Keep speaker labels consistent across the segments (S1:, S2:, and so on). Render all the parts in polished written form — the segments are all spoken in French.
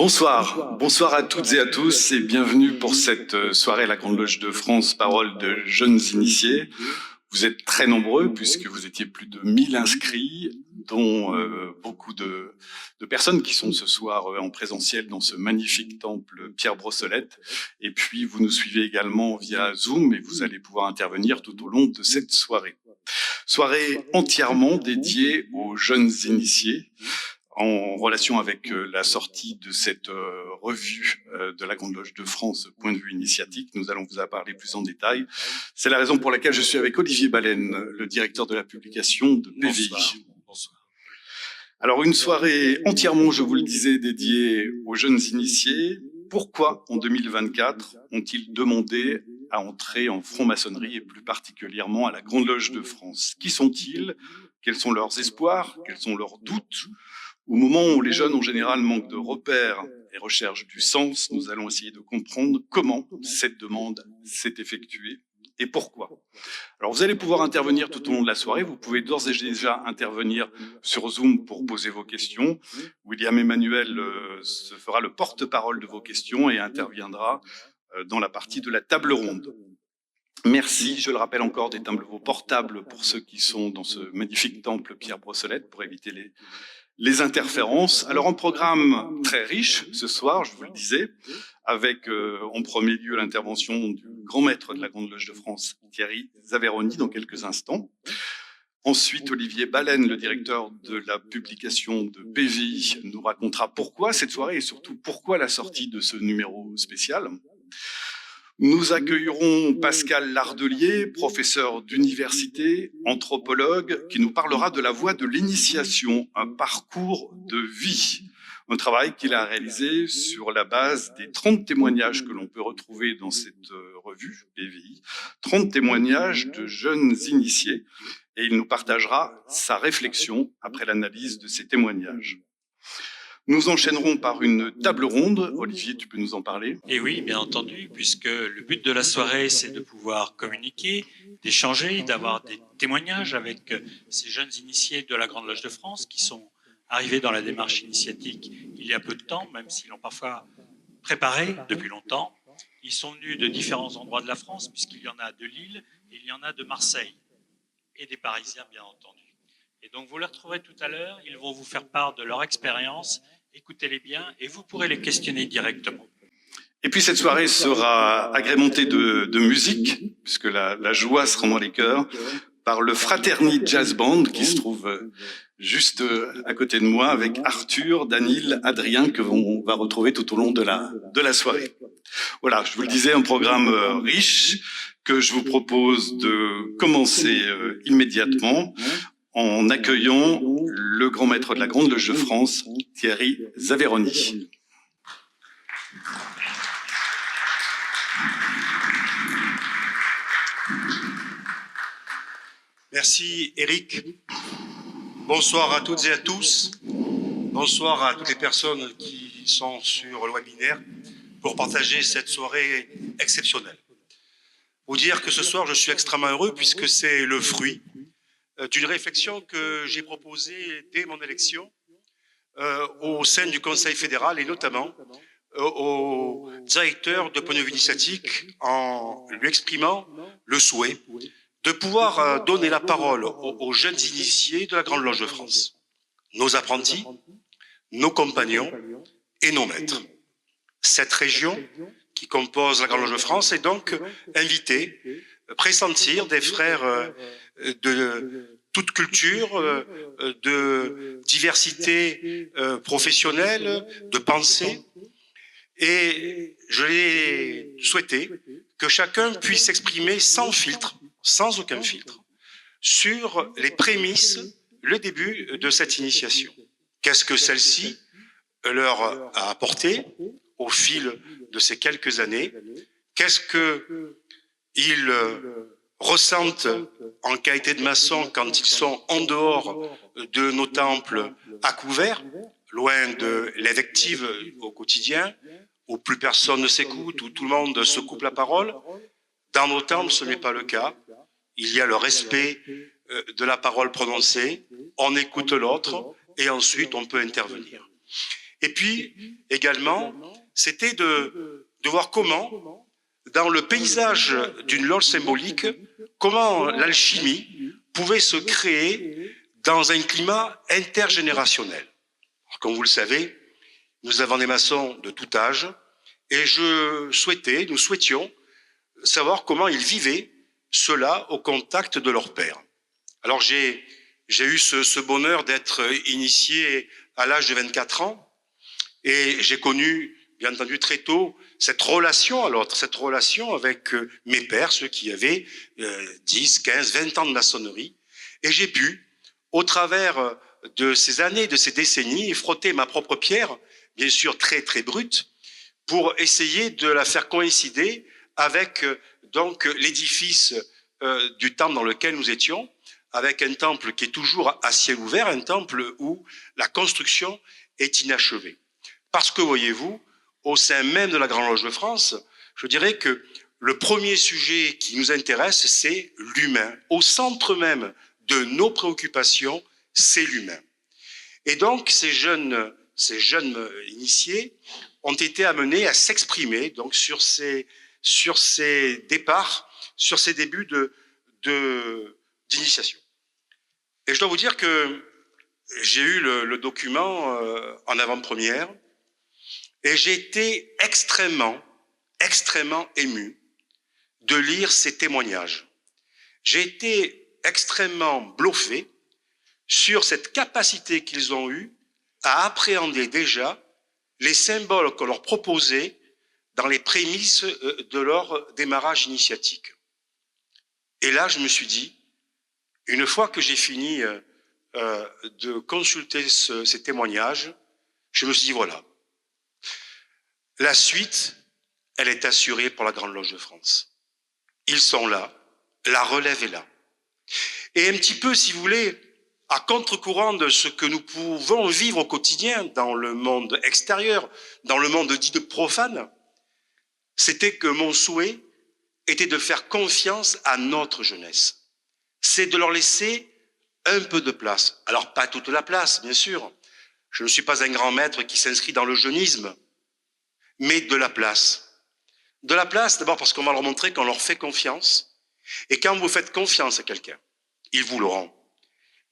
S1: Bonsoir à toutes et à tous et bienvenue pour cette soirée à la Grande Loge de France, Parole de jeunes initiés. Vous êtes très nombreux puisque vous étiez plus de 1000 inscrits, dont beaucoup de personnes qui sont ce soir en présentiel dans ce magnifique temple Pierre Brossolette. Et puis vous nous suivez également via Zoom et vous allez pouvoir intervenir tout au long de cette soirée. Soirée entièrement dédiée aux jeunes initiés, en relation avec la sortie de cette revue de la Grande Loge de France, Point de vue initiatique. Nous allons vous en parler plus en détail. C'est la raison pour laquelle je suis avec Olivier Baleine, le directeur de la publication de PVI.
S2: Bonsoir.
S1: Alors, une soirée entièrement, je vous le disais, dédiée aux jeunes initiés. Pourquoi, en 2024, ont-ils demandé à entrer en franc-maçonnerie et plus particulièrement à la Grande Loge de France? Qui sont-ils? Quels sont leurs espoirs? Quels sont leurs doutes? Au moment où les jeunes en général manquent de repères et recherchent du sens, nous allons essayer de comprendre comment cette demande s'est effectuée et pourquoi. Alors vous allez pouvoir intervenir tout au long de la soirée, vous pouvez d'ores et déjà intervenir sur Zoom pour poser vos questions. William Emmanuel se fera le porte-parole de vos questions et interviendra dans la partie de la table ronde. Merci, je le rappelle encore, des tableaux portables pour ceux qui sont dans ce magnifique temple Pierre Brossolette pour éviter les interférences. Alors, un programme très riche ce soir, je vous le disais, avec en premier lieu l'intervention du grand maître de la Grande Loge de France, Thierry Zaveroni, dans quelques instants. Ensuite, Olivier Baleine, le directeur de la publication de PVI, nous racontera pourquoi cette soirée et surtout pourquoi la sortie de ce numéro spécial. Nous accueillerons Pascal Lardelier, professeur d'université, anthropologue, qui nous parlera de la voie de l'initiation, un parcours de vie. Un travail qu'il a réalisé sur la base des 30 témoignages que l'on peut retrouver dans cette revue PVI, 30 témoignages de jeunes initiés, et il nous partagera sa réflexion après l'analyse de ces témoignages. Nous enchaînerons par une table ronde. Olivier, tu peux nous en parler?
S2: Et oui, bien entendu, puisque le but de la soirée, c'est de pouvoir communiquer, d'échanger, d'avoir des témoignages avec ces jeunes initiés de la Grande Loge de France qui sont arrivés dans la démarche initiatique il y a peu de temps, même s'ils l'ont parfois préparé depuis longtemps. Ils sont venus de différents endroits de la France, puisqu'il y en a de Lille et il y en a de Marseille, et des Parisiens, bien entendu. Et donc, vous les retrouverez tout à l'heure, ils vont vous faire part de leur expérience. Écoutez-les bien et vous pourrez les questionner directement.
S1: Et puis cette soirée sera agrémentée de musique, puisque la joie sera dans les cœurs, par le Fraterni Jazz Band qui se trouve juste à côté de moi avec Arthur, Daniel, Adrien que on va retrouver tout au long de la soirée. Voilà, je vous le disais, un programme riche que je vous propose de commencer immédiatement en accueillant le grand maître de la Grande Loge de France, Thierry Zaveroni.
S3: Merci Eric. Bonsoir à toutes et à tous. Bonsoir à toutes les personnes qui sont sur le webinaire pour partager cette soirée exceptionnelle. Vous dire que ce soir, je suis extrêmement heureux puisque c'est le fruit d'une réflexion que j'ai proposée dès mon élection au sein du Conseil fédéral et notamment au directeur de Point de vue initiatique en lui exprimant le souhait de pouvoir donner la parole aux jeunes initiés de la Grande Loge de France, nos apprentis, nos compagnons et nos maîtres. Cette région qui compose la Grande Loge de France est donc invitée, pressentir des frères de toute culture, de diversité professionnelle, de pensée. Et je l'ai souhaité que chacun puisse s'exprimer sans filtre, sans aucun filtre, sur les prémices, le début de cette initiation. Qu'est-ce que celle-ci leur a apporté au fil de ces quelques années? Qu'est-ce qu'ils ressentent en qualité de maçon quand ils sont en dehors de nos temples à couvert, loin de l'invective au quotidien, où plus personne ne s'écoute, où tout le monde se coupe la parole? Dans nos temples, ce n'est pas le cas. Il y a le respect de la parole prononcée, on écoute l'autre et ensuite on peut intervenir. Et puis, également, c'était de voir comment, dans le paysage d'une loge symbolique, comment l'alchimie pouvait se créer dans un climat intergénérationnel. Alors, comme vous le savez, nous avons des maçons de tout âge, et nous souhaitions savoir comment ils vivaient cela au contact de leur père. Alors j'ai eu ce bonheur d'être initié à l'âge de 24 ans, et j'ai connu, bien entendu, très tôt, cette relation à l'autre, cette relation avec mes pères, ceux qui avaient 10, 15, 20 ans de maçonnerie. Et j'ai pu, au travers de ces années, de ces décennies, frotter ma propre pierre, bien sûr très, très brute, pour essayer de la faire coïncider avec donc l'édifice du temple dans lequel nous étions, avec un temple qui est toujours à ciel ouvert, un temple où la construction est inachevée. Parce que, voyez-vous, au sein même de la Grande Loge de France, je dirais que le premier sujet qui nous intéresse, c'est l'humain. Au centre même de nos préoccupations, c'est l'humain. Et donc, ces jeunes initiés ont été amenés à s'exprimer donc sur ces départs, sur ces débuts d'initiation. Et je dois vous dire que j'ai eu le document en avant-première, et j'ai été extrêmement ému de lire ces témoignages. J'ai été extrêmement bluffé sur cette capacité qu'ils ont eue à appréhender déjà les symboles qu'on leur proposait dans les prémices de leur démarrage initiatique. Et là, je me suis dit, une fois que j'ai fini de consulter ces témoignages, je me suis dit, voilà, la suite, elle est assurée pour la Grande Loge de France. Ils sont là, la relève est là. Et un petit peu, si vous voulez, à contre-courant de ce que nous pouvons vivre au quotidien dans le monde extérieur, dans le monde dit de profane, c'était que mon souhait était de faire confiance à notre jeunesse. C'est de leur laisser un peu de place. Alors, pas toute la place, bien sûr. Je ne suis pas un grand maître qui s'inscrit dans le jeunisme, mais de la place. De la place, d'abord parce qu'on va leur montrer qu'on leur fait confiance. Et quand vous faites confiance à quelqu'un, ils vous l'auront.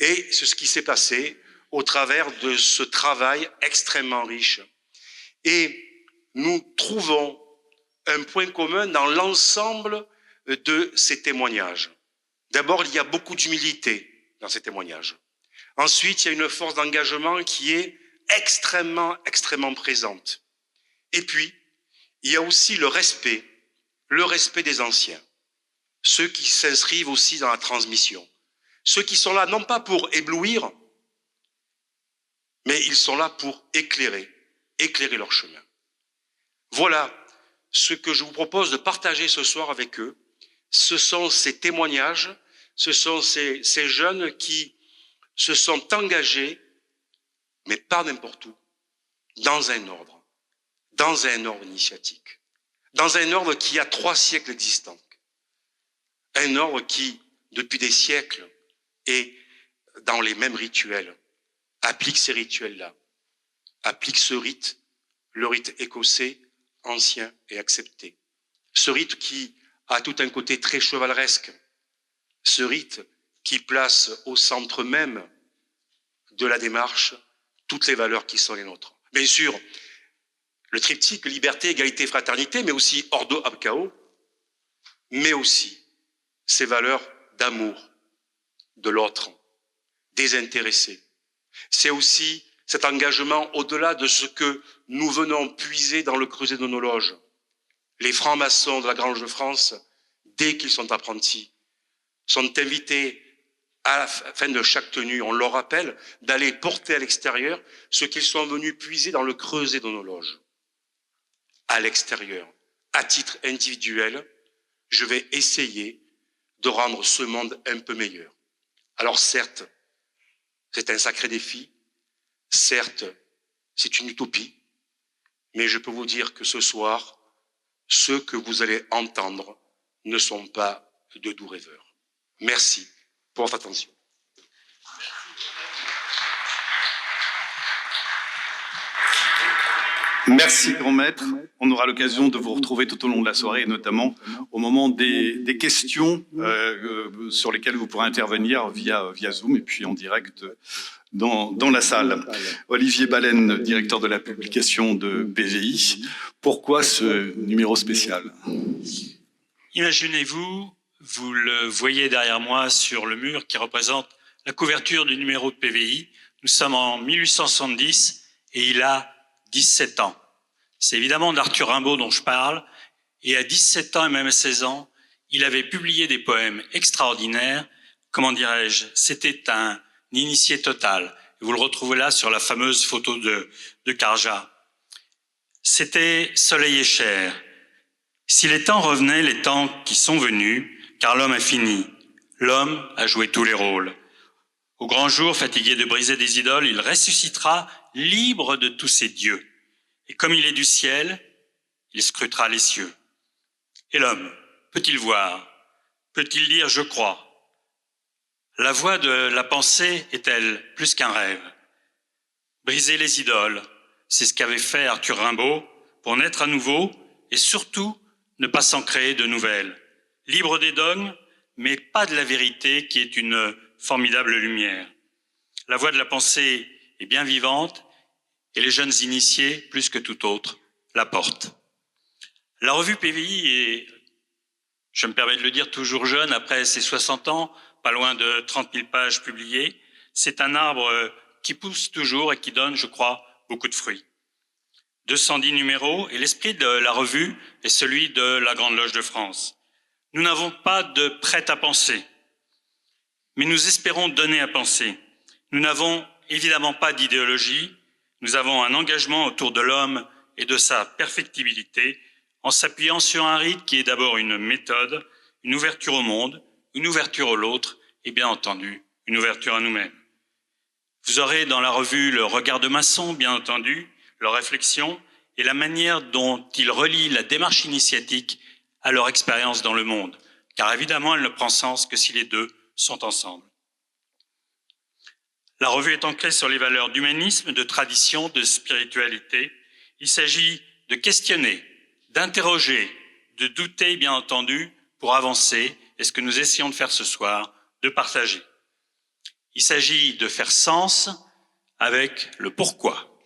S3: Et c'est ce qui s'est passé au travers de ce travail extrêmement riche. Et nous trouvons un point commun dans l'ensemble de ces témoignages. D'abord, il y a beaucoup d'humilité dans ces témoignages. Ensuite, il y a une force d'engagement qui est extrêmement présente. Et puis, il y a aussi le respect des anciens, ceux qui s'inscrivent aussi dans la transmission, ceux qui sont là non pas pour éblouir, mais ils sont là pour éclairer leur chemin. Voilà ce que je vous propose de partager ce soir avec eux. Ce sont ces témoignages, ce sont ces jeunes qui se sont engagés, mais pas n'importe où, dans un ordre initiatique, dans un ordre qui a 3 siècles existants, un ordre qui, depuis des siècles, est dans les mêmes rituels, applique ces rituels-là, applique ce rite, le rite écossais, ancien et accepté. Ce rite qui a tout un côté très chevaleresque, ce rite qui place au centre même de la démarche toutes les valeurs qui sont les nôtres. Bien sûr, le triptyque liberté, égalité, fraternité, mais aussi ordo ab chao, mais aussi ces valeurs d'amour de l'autre, désintéressé. C'est aussi cet engagement au-delà de ce que nous venons puiser dans le creuset de nos loges. Les francs-maçons de la Grande Loge de France, dès qu'ils sont apprentis, sont invités à la fin de chaque tenue, on leur rappelle d'aller porter à l'extérieur ce qu'ils sont venus puiser dans le creuset de nos loges. À l'extérieur, à titre individuel, je vais essayer de rendre ce monde un peu meilleur. Alors certes, c'est un sacré défi, certes, c'est une utopie, mais je peux vous dire que ce soir, ceux que vous allez entendre ne sont pas de doux rêveurs. Merci pour votre attention.
S1: Merci, grand maître. On aura l'occasion de vous retrouver tout au long de la soirée, et notamment au moment des questions sur lesquelles vous pourrez intervenir via Zoom et puis en direct dans la salle. Olivier Baleine, directeur de la publication de BVI. Pourquoi ce numéro spécial?
S2: Imaginez-vous, vous le voyez derrière moi sur le mur qui représente la couverture du numéro de PVI. Nous sommes en 1870 et il a 17 ans. C'est évidemment d'Arthur Rimbaud dont je parle. Et à 17 ans et même à 16 ans, il avait publié des poèmes extraordinaires. Comment dirais-je? C'était un initié total. Vous le retrouvez là sur la fameuse photo de Carja. C'était Soleil et chair. Si les temps revenaient, les temps qui sont venus, car l'homme a fini. L'homme a joué tous les rôles. Au grand jour, fatigué de briser des idoles, il ressuscitera libre de tous ses dieux. Et comme il est du ciel, il scrutera les cieux. Et l'homme, peut-il voir? Peut-il dire « je crois » ? La voix de la pensée est-elle plus qu'un rêve? Briser les idoles, c'est ce qu'avait fait Arthur Rimbaud pour naître à nouveau et surtout ne pas s'en créer de nouvelles. Libre des dogmes, mais pas de la vérité qui est une formidable lumière. La voix de la pensée est bien vivante et les jeunes initiés, plus que tout autre, la portent. La revue PVI est, je me permets de le dire, toujours jeune, après ses 60 ans, pas loin de 30 000 pages publiées. C'est un arbre qui pousse toujours et qui donne, je crois, beaucoup de fruits. 210 numéros et l'esprit de la revue est celui de la Grande Loge de France. Nous n'avons pas de prêt-à-penser, mais nous espérons donner à penser. Nous n'avons évidemment pas d'idéologie, nous avons un engagement autour de l'homme et de sa perfectibilité en s'appuyant sur un rite qui est d'abord une méthode, une ouverture au monde, une ouverture à l'autre et bien entendu une ouverture à nous-mêmes. Vous aurez dans la revue le regard de Masson, bien entendu, leur réflexion et la manière dont ils relient la démarche initiatique à leur expérience dans le monde, car évidemment elle ne prend sens que si les deux sont ensemble. La revue est ancrée sur les valeurs d'humanisme, de tradition, de spiritualité. Il s'agit de questionner, d'interroger, de douter bien entendu pour avancer, et ce que nous essayons de faire ce soir, de partager. Il s'agit de faire sens avec le pourquoi.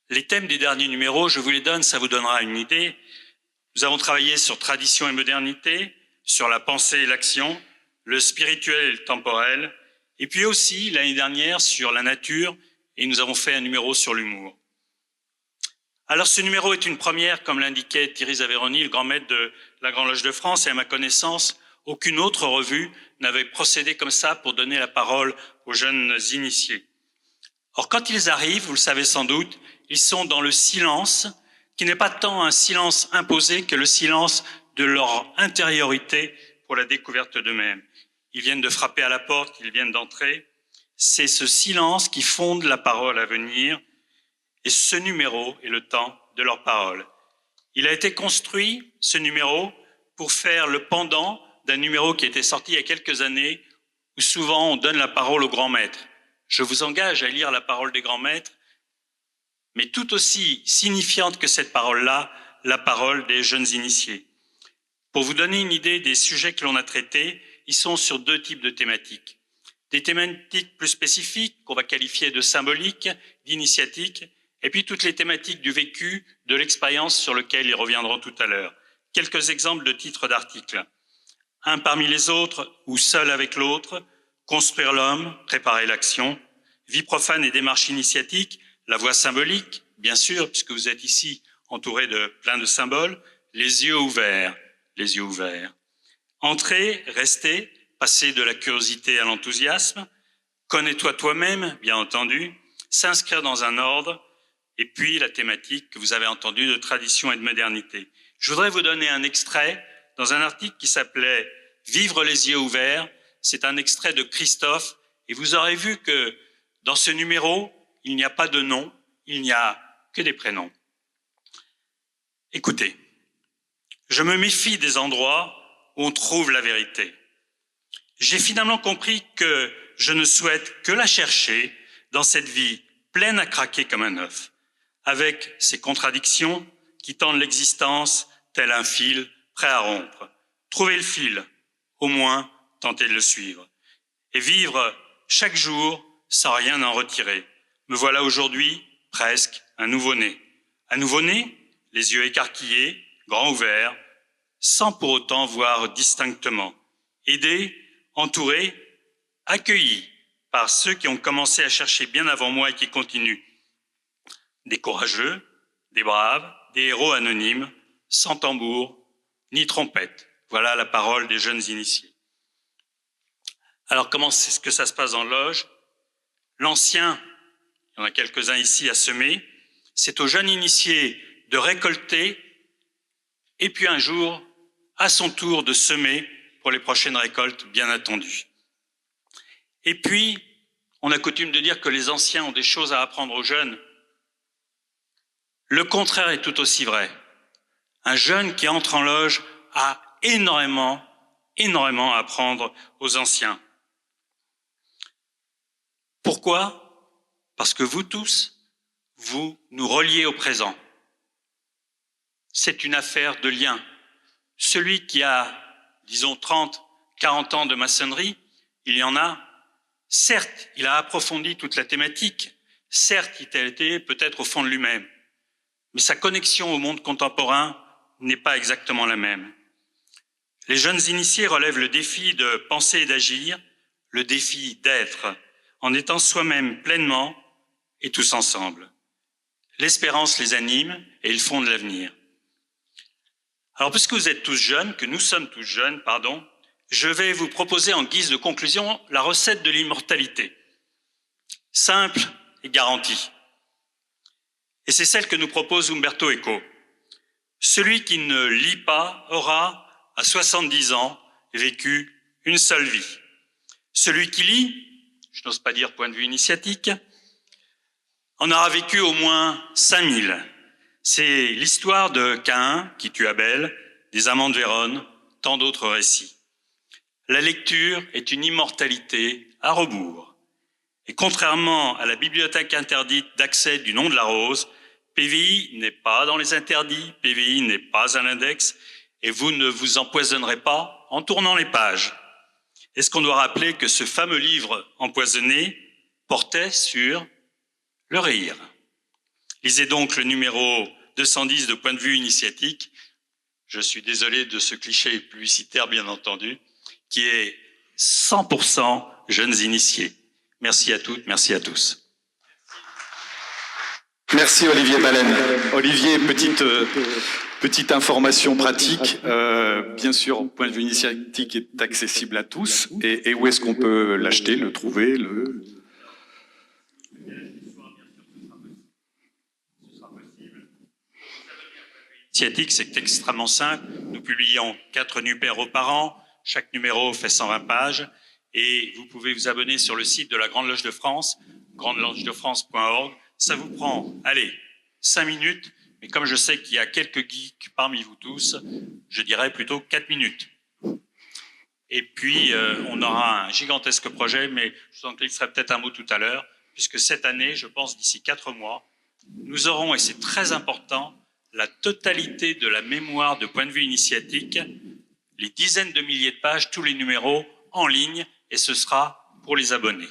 S2: Les thèmes des derniers numéros, je vous les donne, ça vous donnera une idée. Nous avons travaillé sur tradition et modernité, sur la pensée et l'action, le spirituel et le temporel, et puis aussi l'année dernière sur la nature, et nous avons fait un numéro sur l'humour. Alors ce numéro est une première, comme l'indiquait Thierry Zaveroni, le grand maître de la Grande Loge de France, et à ma connaissance, aucune autre revue n'avait procédé comme ça pour donner la parole aux jeunes initiés. Or, quand ils arrivent, vous le savez sans doute, ils sont dans le silence, qui n'est pas tant un silence imposé que le silence de leur intériorité pour la découverte d'eux-mêmes. Ils viennent de frapper à la porte, ils viennent d'entrer. C'est ce silence qui fonde la parole à venir, et ce numéro est le temps de leur parole. Il a été construit, ce numéro, pour faire le pendant d'un numéro qui était sorti il y a quelques années, où souvent on donne la parole aux grands maîtres. Je vous engage à lire la parole des grands maîtres, mais tout aussi signifiante que cette parole-là, la parole des jeunes initiés. Pour vous donner une idée des sujets que l'on a traités, ils sont sur deux types de thématiques. Des thématiques plus spécifiques, qu'on va qualifier de symboliques, d'initiatiques, et puis toutes les thématiques du vécu, de l'expérience sur lesquelles ils reviendront tout à l'heure. Quelques exemples de titres d'articles. Un parmi les autres, ou seul avec l'autre, construire l'homme, préparer l'action, vie profane et démarche initiatique, la voie symbolique, bien sûr, puisque vous êtes ici entouré de plein de symboles, les yeux ouverts, les yeux ouverts. Entrer, rester, passer de la curiosité à l'enthousiasme, connais-toi toi-même, bien entendu, s'inscrire dans un ordre, et puis la thématique que vous avez entendue de tradition et de modernité. Je voudrais vous donner un extrait dans un article qui s'appelait « Vivre les yeux ouverts ». C'est un extrait de Christophe, et vous aurez vu que dans ce numéro, il n'y a pas de nom, il n'y a que des prénoms. Écoutez, je me méfie des endroits où on trouve la vérité. J'ai finalement compris que je ne souhaite que la chercher dans cette vie pleine à craquer comme un œuf. avec ses contradictions qui tendent l'existence tel un fil prêt à rompre. Trouvez le fil, au moins tentez de le suivre. Et vivre chaque jour sans rien en retirer. Me voilà aujourd'hui presque un nouveau-né. Un nouveau-né, les yeux écarquillés, grands ouverts, sans pour autant voir distinctement. Aidé, entouré, accueilli par ceux qui ont commencé à chercher bien avant moi et qui continuent. Des courageux, des braves, des héros anonymes, sans tambour ni trompette. Voilà la parole des jeunes initiés. Alors comment est-ce que ça se passe en loge? L'ancien, il y en a quelques-uns ici à semer, c'est aux jeunes initiés de récolter et puis un jour, à son tour, de semer pour les prochaines récoltes bien attendues. Et puis, on a coutume de dire que les anciens ont des choses à apprendre aux jeunes. Le contraire est tout aussi vrai. Un jeune qui entre en loge a énormément à apprendre aux anciens. Pourquoi? Parce que vous tous, vous nous reliez au présent. C'est une affaire de lien. Celui qui a, disons, 30, 40 ans de maçonnerie, il y en a. Certes, il a approfondi toute la thématique. Certes, il a été peut-être au fond de lui-même. Mais sa connexion au monde contemporain n'est pas exactement la même. Les jeunes initiés relèvent le défi de penser et d'agir, le défi d'être, en étant soi-même pleinement et tous ensemble. L'espérance les anime et ils fondent l'avenir. Alors, puisque vous êtes tous jeunes, que nous sommes tous jeunes, pardon, je vais vous proposer en guise de conclusion la recette de l'immortalité. Simple et garantie. Et c'est celle que nous propose Umberto Eco. Celui qui ne lit pas aura, à 70 ans, vécu une seule vie. Celui qui lit, je n'ose pas dire point de vue initiatique, en aura vécu au moins 5000. C'est l'histoire de Caïn qui tue Abel, des amants de Vérone, tant d'autres récits. La lecture est une immortalité à rebours. Et contrairement à la bibliothèque interdite d'accès du nom de la rose, PVI n'est pas dans les interdits, PVI n'est pas un index, et vous ne vous empoisonnerez pas en tournant les pages. Est-ce qu'on doit rappeler que ce fameux livre empoisonné portait sur le rire? Lisez donc le numéro 210 de Point de vue initiatique. Je suis désolé de ce cliché publicitaire, bien entendu, qui est 100% jeunes initiés. Merci à toutes, merci à tous.
S1: Merci Olivier Baleine. Olivier, petite information pratique. Bien sûr, Point de vue initiatique est accessible à tous. Et où est-ce qu'on peut l'acheter, le trouver,
S2: Initiatique, c'est extrêmement simple. Nous publions 4 numéros par an. Chaque numéro fait 120 pages. Et vous pouvez vous abonner sur le site de la Grande Loge de France, grandelogedefrance.org. Ça vous prend, allez, 5 minutes. Mais comme je sais qu'il y a quelques geeks parmi vous tous, je dirais plutôt 4 minutes. Et puis, on aura un gigantesque projet, mais je vous en glisserai peut-être un mot tout à l'heure, puisque cette année, je pense d'ici 4 mois, nous aurons, et c'est très important, la totalité de la mémoire de Point de vue initiatique, les dizaines de milliers de pages, tous les numéros en ligne, et ce sera pour les abonnés.